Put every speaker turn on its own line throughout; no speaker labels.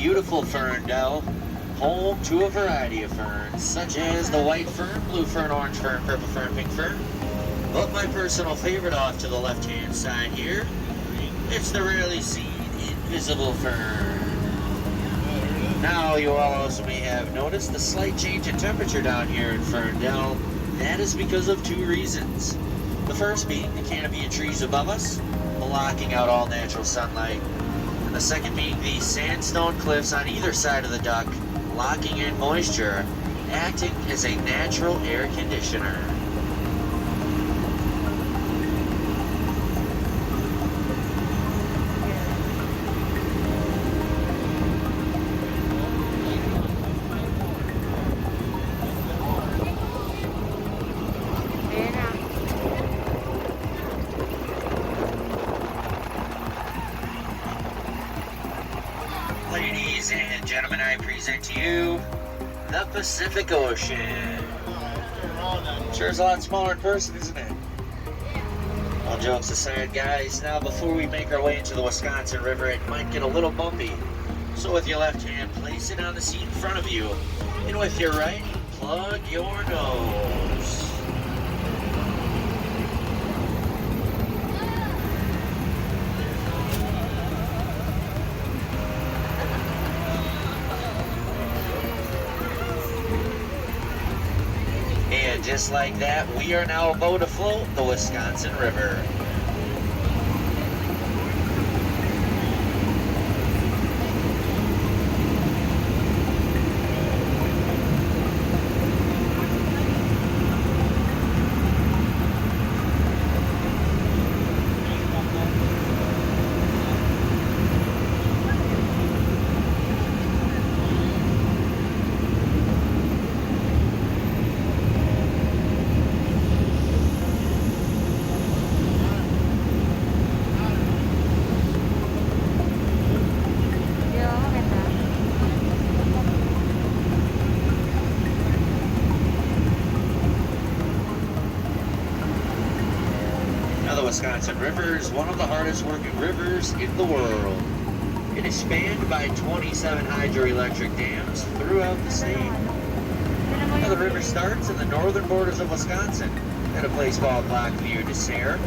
beautiful fern dell, home to a variety of ferns, such as the white fern, blue fern, orange fern, purple fern, pink fern. But my personal favorite off to the left-hand side here, it's the rarely seen invisible fern. Now you all also may have noticed the slight change in temperature down here in Ferndale. That is because of two reasons. The first being the canopy of trees above us, blocking out all natural sunlight. And the second being the sandstone cliffs on either side of the duck, locking in moisture, acting as a natural air conditioner. Ladies and gentlemen, I present to you the Pacific Ocean. Sure is a lot smaller in person, isn't it? All jokes aside, guys, now before we make our way into the Wisconsin River, it might get a little bumpy. So with your left hand, place it on the seat in front of you. And with your right, plug your nose. And just like that, we are now about to float the Wisconsin River. Now, the Wisconsin River is one of the hardest working rivers in the world. It is spanned by 27 hydroelectric dams throughout the state. Now, the river starts in the northern borders of Wisconsin at a place called Lockview de Serre,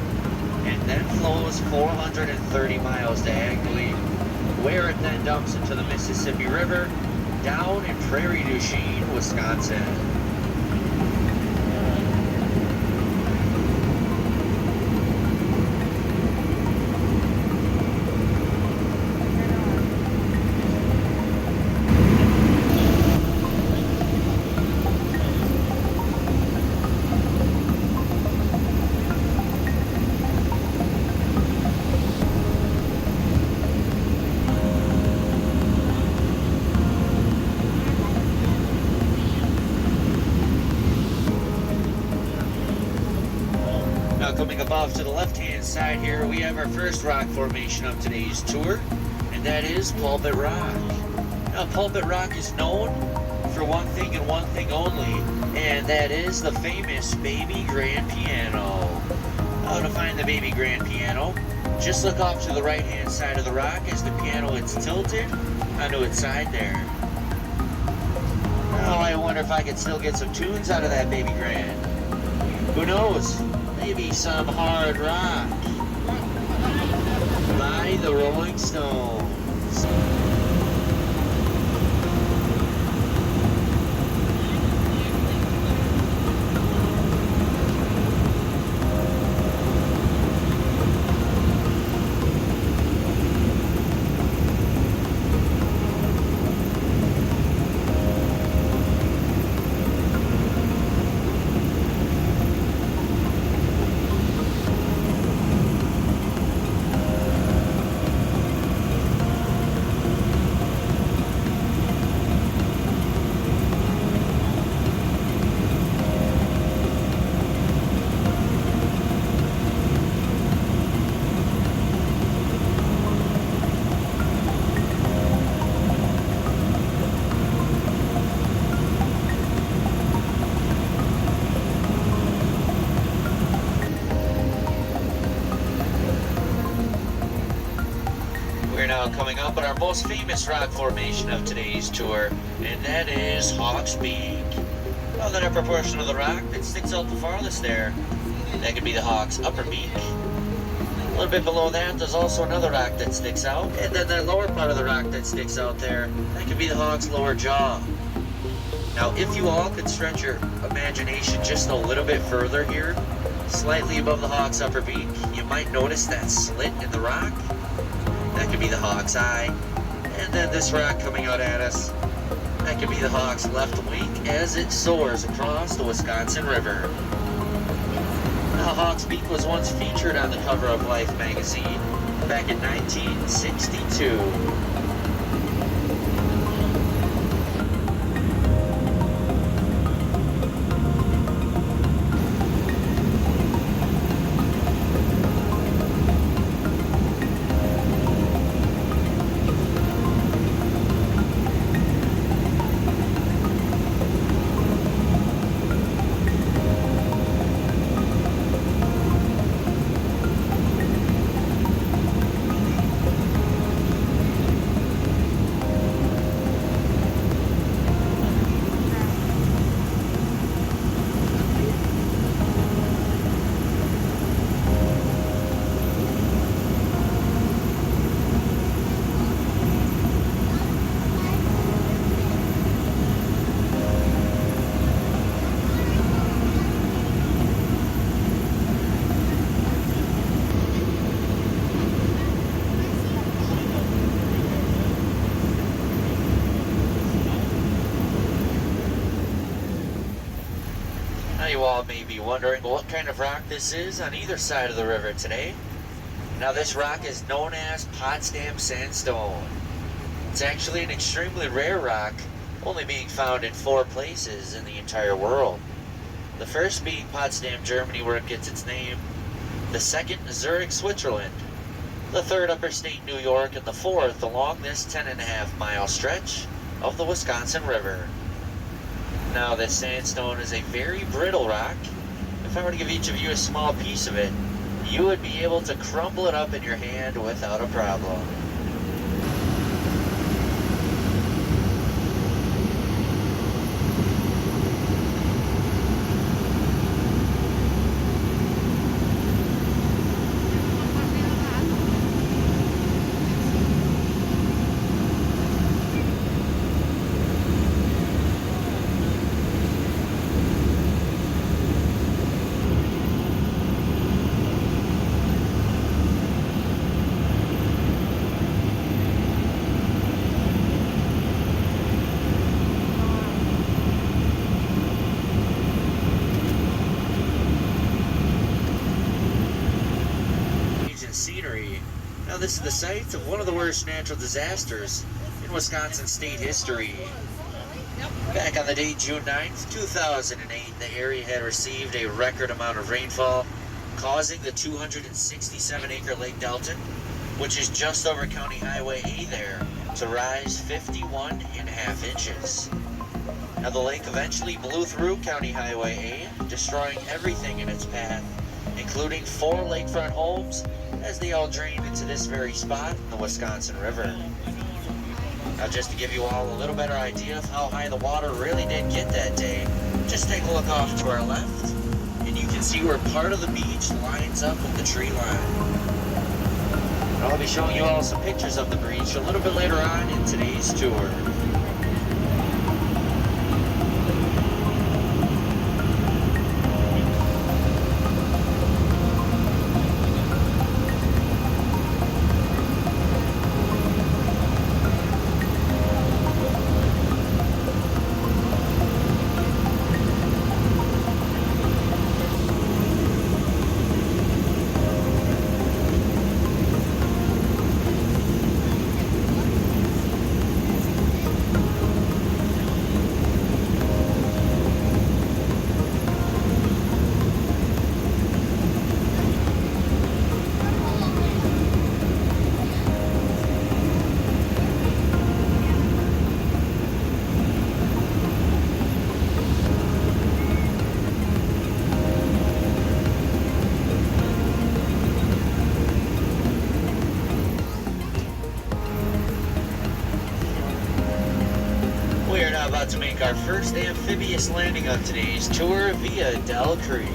and then flows 430 miles diagonally, where it then dumps into the Mississippi River down in Prairie du Chien, Wisconsin. Now coming above to the left-hand side here, we have our first rock formation of today's tour, and that is Pulpit Rock. Now Pulpit Rock is known for one thing and one thing only, and that is the famous baby grand piano. Now to find the baby grand piano, just look off to the right-hand side of the rock as the piano is tilted onto its side there. Now I wonder if I could still get some tunes out of that baby grand. Who knows? Maybe some hard rock by the Rolling Stones. We're now coming up on our most famous rock formation of today's tour, and that is Hawk's Beak. Well, that upper portion of the rock that sticks out the farthest there, that could be the Hawk's upper beak. A little bit below that, there's also another rock that sticks out, and then that lower part of the rock that sticks out there, that could be the Hawk's lower jaw. Now, if you all could stretch your imagination just a little bit further here, slightly above the Hawk's upper beak, you might notice that slit in the rock. That could be the Hawk's eye. And then this rock coming out at us, that could be the Hawk's left wing as it soars across the Wisconsin River. Now, Hawk's Beak was once featured on the cover of Life magazine back in 1962. You all may be wondering what kind of rock this is on either side of the river today. Now, this rock is known as Potsdam Sandstone. It's actually an extremely rare rock, only being found in 4 places in the entire world. The first being Potsdam, Germany, where it gets its name. The second, Zurich, Switzerland. The third, Upper State, New York. And the fourth, along this 10.5-mile stretch of the Wisconsin River. Now, this sandstone is a very brittle rock. If I were to give each of you a small piece of it, you would be able to crumble it up in your hand without a problem. Scenery. Now, this is the site of one of the worst natural disasters in Wisconsin state history. Back on the date June 9th, 2008, the area had received a record amount of rainfall, causing the 267-acre Lake Delton, which is just over County Highway A there, to rise 51.5 inches. Now, the lake eventually blew through County Highway A, destroying everything in its path, including 4 lakefront homes, as they all drained into this very spot in the Wisconsin River. Now, just to give you all a little better idea of how high the water really did get that day, just take a look off to our left, and you can see where part of the beach lines up with the tree line. And I'll be showing you all some pictures of the beach a little bit later on in today's tour. Now about to make our first amphibious landing of today's tour via Del Creek.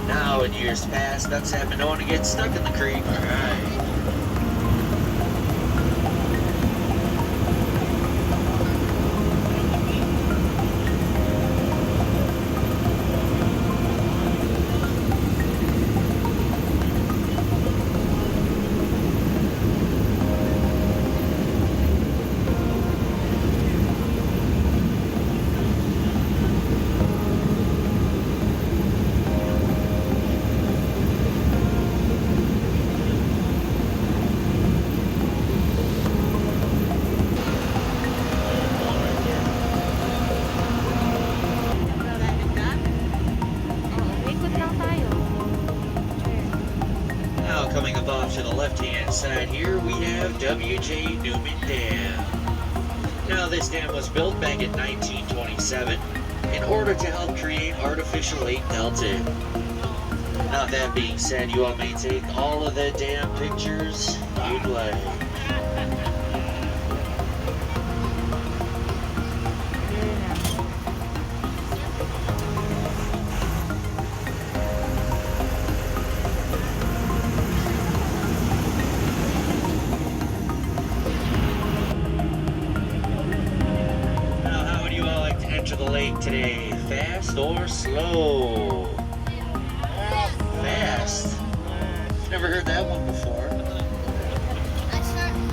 Now in years past, ducks have been known to get stuck in the creek. Alright. Coming up off to the left-hand side here, we have W.J. Newman Dam. Now, this dam was built back in 1927 in order to help create artificial lake delta. Now, that being said, you all may take all of the dam pictures you'd like. To the lake today, fast or slow? Fast. Never heard that one before.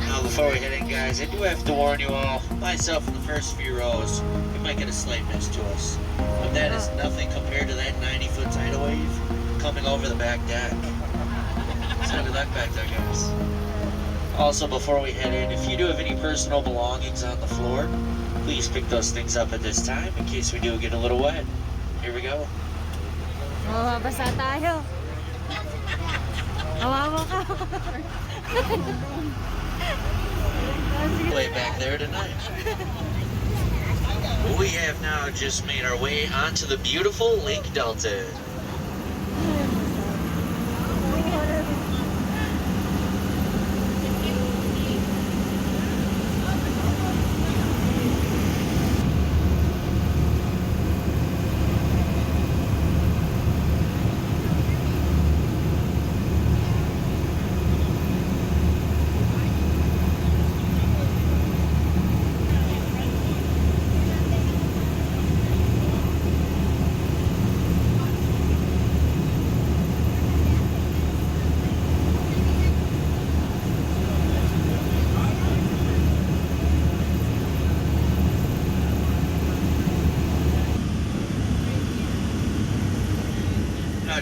Now before we head in, guys, I do have to warn you all, myself in the first few rows, we might get a slight miss to us. But that is nothing compared to that 90-foot tidal wave coming over the back deck. Sounded like back there, guys. Also, before we head in, if you do have any personal belongings on the floor, please pick those things up at this time in case we do get a little wet. Here we go.
Oh, basa tayo. Awawa ka.
Way back there tonight. We have now just made our way onto the beautiful Lake Delta.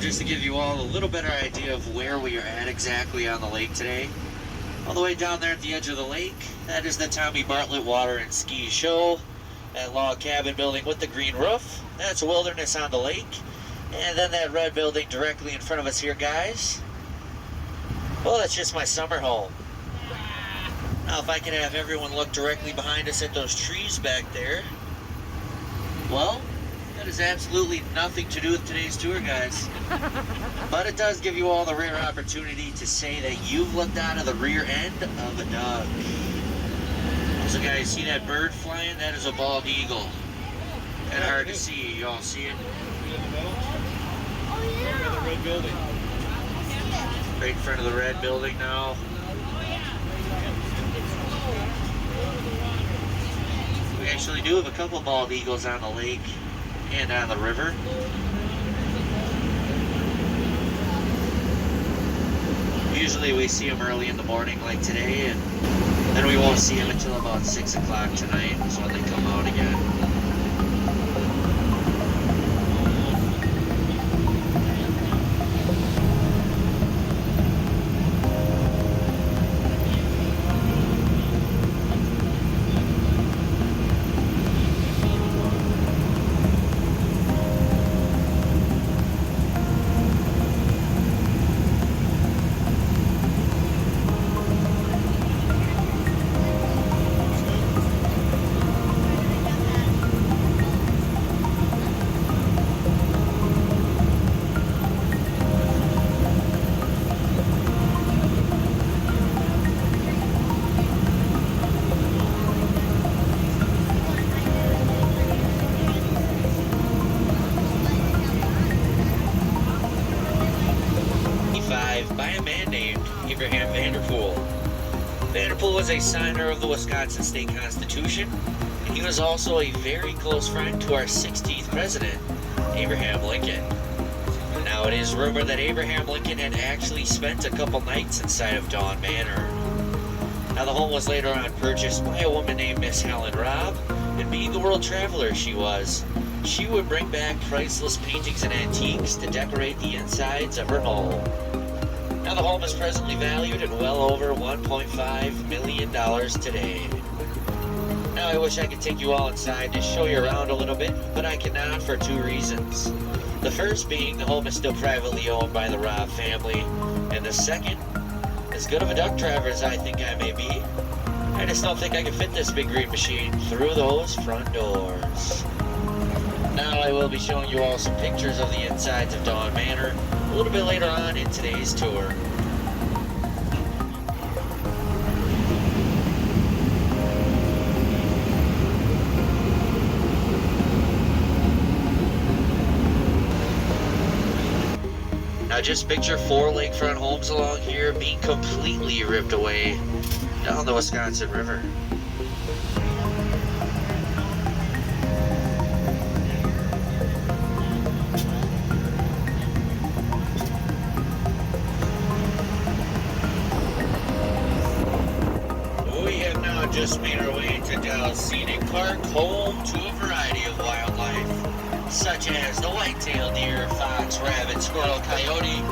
Just to give you all a little better idea of where we are at exactly on the lake today. All the way down there at the edge of the lake, that is the Tommy Bartlett Water and Ski Show. That log cabin building with the green roof, that's Wilderness on the Lake. And then that red building directly in front of us here, guys, well, that's just my summer home. Now, if I could have everyone look directly behind us at those trees back there, well, that has absolutely nothing to do with today's tour, guys. But it does give you all the rare opportunity to say that you've looked out of the rear end of a duck. So guys, see that bird flying? That is a bald eagle. That's hard to see. You all see it?
Oh yeah. The red building.
Right in front of the red building now. We actually do have a couple bald eagles on the lake and on the river. Usually we see them early in the morning like today, and then we won't see them until about 6 o'clock tonight is when they come out again. Vanderpool. Vanderpool was a signer of the Wisconsin State Constitution, and he was also a very close friend to our 16th president, Abraham Lincoln. Now, it is rumored that Abraham Lincoln had actually spent a couple nights inside of Dawn Manor. Now, the home was later on purchased by a woman named Miss Helen Robb, and being the world traveler she was, she would bring back priceless paintings and antiques to decorate the insides of her home. Now, the home is presently valued at well over $1.5 million today. Now, I wish I could take you all inside to show you around a little bit, but I cannot for two reasons. The first being the home is still privately owned by the Robb family, and the second, as good of a duck driver as I think I may be, I just don't think I can fit this big green machine through those front doors. Now, I will be showing you all some pictures of the insides of Dawn Manor a little bit later on in today's tour. Now just picture 4 lakefront homes along here being completely ripped away down the Wisconsin River. We have now just made our way into Dallas Scenic Park, home to a variety of wildlife, such as the white-tailed deer, fox, rabbit, squirrel, coyote,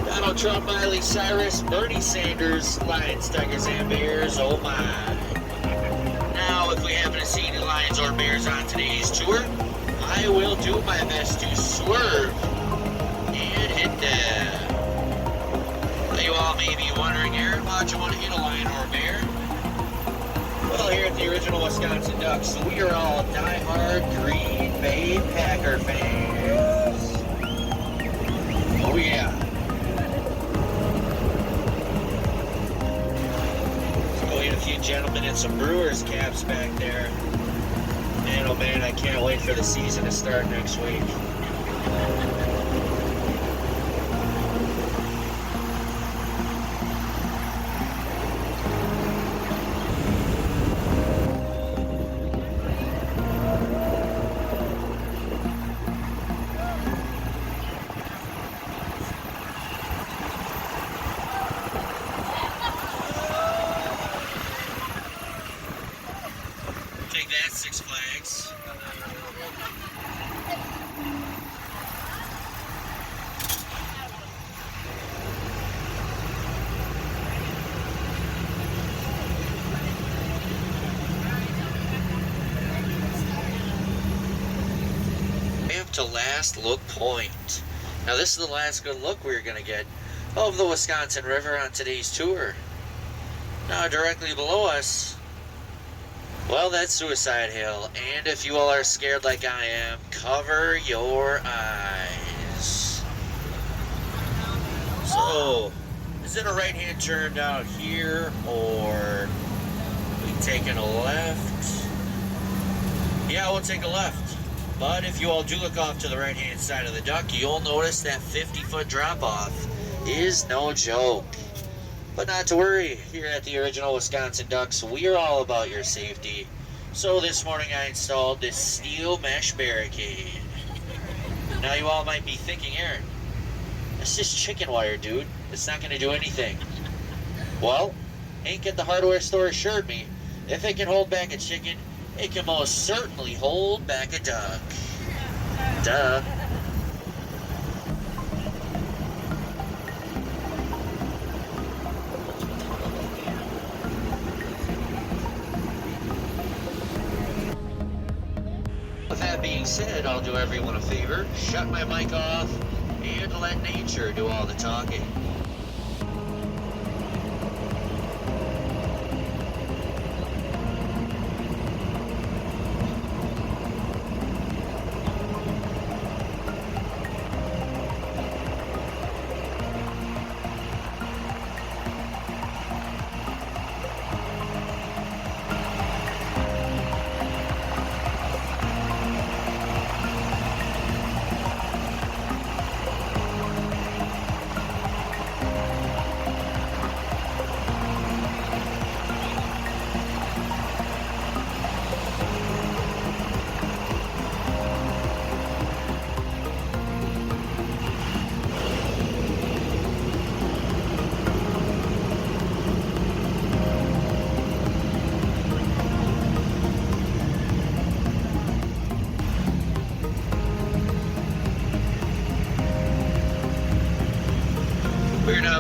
Donald Trump, Miley Cyrus, Bernie Sanders, lions, tigers, and bears, oh my. Now, if we happen to see any lions or bears on today's tour, I will do my best to swerve and hit them. Now, you all may be wondering, Aaron, why'd you want to hit a lion or a bear? Well, here at the original Wisconsin Ducks, we are all die-hard Green Bay Packer fans. Oh yeah. Let's go hit a few gentlemen in some Brewers caps back there. Man, oh man, I can't wait for the season to start next week. Take that, Six Flags. We have to last look point. Now this is the last good look we're going to get of the Wisconsin River on today's tour. Now directly below us, well, that's Suicide Hill, and if you all are scared like I am, cover your eyes. So, is it a right-hand turn down here, or we taking a left? Yeah, we'll take a left. But if you all do look off to the right-hand side of the duck, you'll notice that 50-foot drop-off is no joke. But not to worry, here at the original Wisconsin Ducks, we are all about your safety. So this morning I installed this steel mesh barricade. Now you all might be thinking, Aaron, that's just chicken wire, dude. It's not going to do anything. Well, Hank at the hardware store assured me, if it can hold back a chicken, it can most certainly hold back a duck. Duh. With that being said, I'll do everyone a favor, shut my mic off, and let nature do all the talking.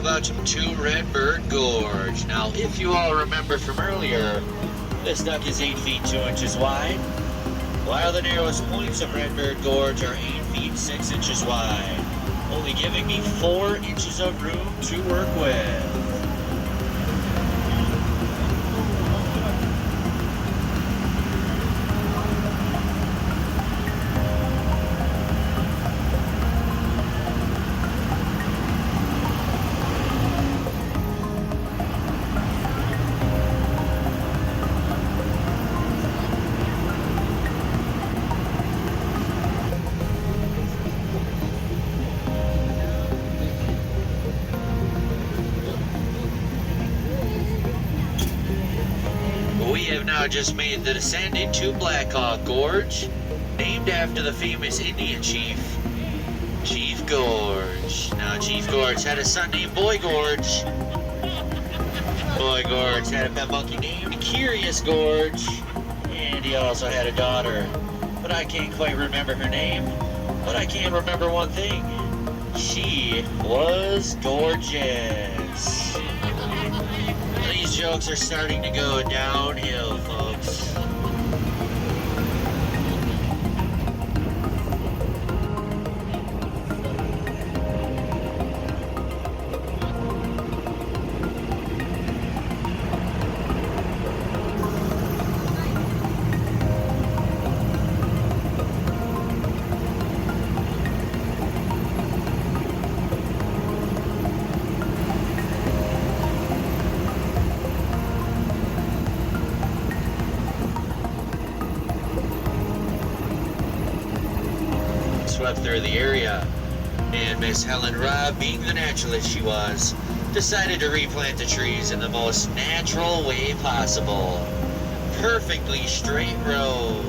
about to Redbird Gorge. Now, if you all remember from earlier, this duck is 8 feet 2 inches wide, while the narrowest points of Redbird Gorge are 8 feet 6 inches wide, only giving me 4 inches of room to work with. We have now just made the descent into Blackhawk Gorge, named after the famous Indian chief, Chief Gorge. Now, Chief Gorge had a son named Boy Gorge. Boy Gorge had a pet monkey named Curious Gorge, and he also had a daughter, but I can't quite remember her name. But I can remember one thing: she was gorgeous. These jokes are starting to go downhill, folks. Swept through the area, and Miss Helen Robb, being the naturalist she was, decided to replant the trees in the most natural way possible. Perfectly straight rows.